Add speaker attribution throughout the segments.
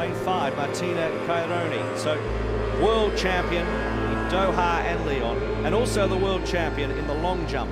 Speaker 1: weigh 5, Martina Caironi. So, world champion in Doha and Lyon, and also the world champion in the long jump.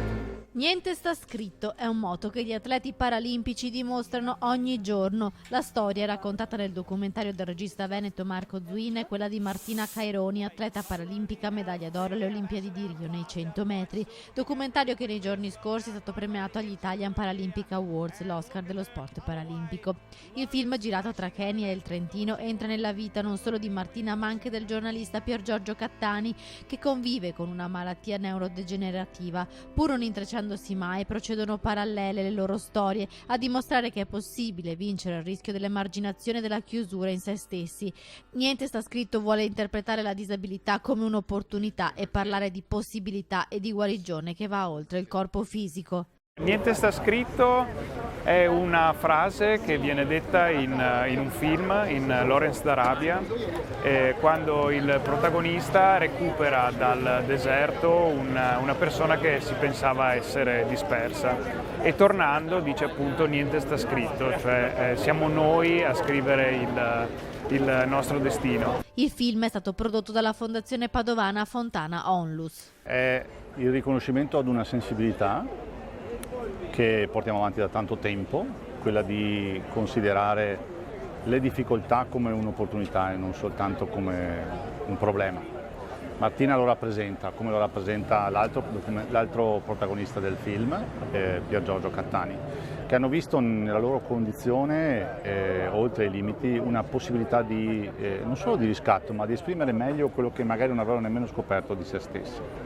Speaker 2: Niente sta scritto è un motto che gli atleti paralimpici dimostrano ogni giorno. La storia raccontata nel documentario del regista veneto Marco Zuin è quella di Martina Caironi, atleta paralimpica medaglia d'oro alle Olimpiadi di Rio nei 100 metri. Documentario che nei giorni scorsi è stato premiato agli Italian Paralympic Awards, l'Oscar dello sport paralimpico. Il film, girato tra Kenya e il Trentino, entra nella vita non solo di Martina ma anche del giornalista Pier Giorgio Cattani, che convive con una malattia neurodegenerativa. Pur non intrecciando mai, procedono parallele le loro storie a dimostrare che è possibile vincere il rischio dell'emarginazione e della chiusura in se stessi. Niente sta scritto vuole interpretare la disabilità come un'opportunità e parlare di possibilità e di guarigione che va oltre il corpo fisico.
Speaker 3: Niente sta scritto è una frase che viene detta in un film, in Lawrence d'Arabia, quando il protagonista recupera dal deserto una persona che si pensava essere dispersa e tornando dice appunto niente sta scritto, cioè siamo noi a scrivere il nostro destino.
Speaker 2: Il film è stato prodotto dalla Fondazione Padovana Fontana Onlus.
Speaker 4: È il riconoscimento ad una sensibilità che portiamo avanti da tanto tempo, quella di considerare le difficoltà come un'opportunità e non soltanto come un problema. Martina lo rappresenta, come lo rappresenta l'altro protagonista del film, Pier Giorgio Cattani, che hanno visto nella loro condizione, oltre i limiti, una possibilità di, non solo di riscatto, ma di esprimere meglio quello che magari non avevano nemmeno scoperto di se stessi.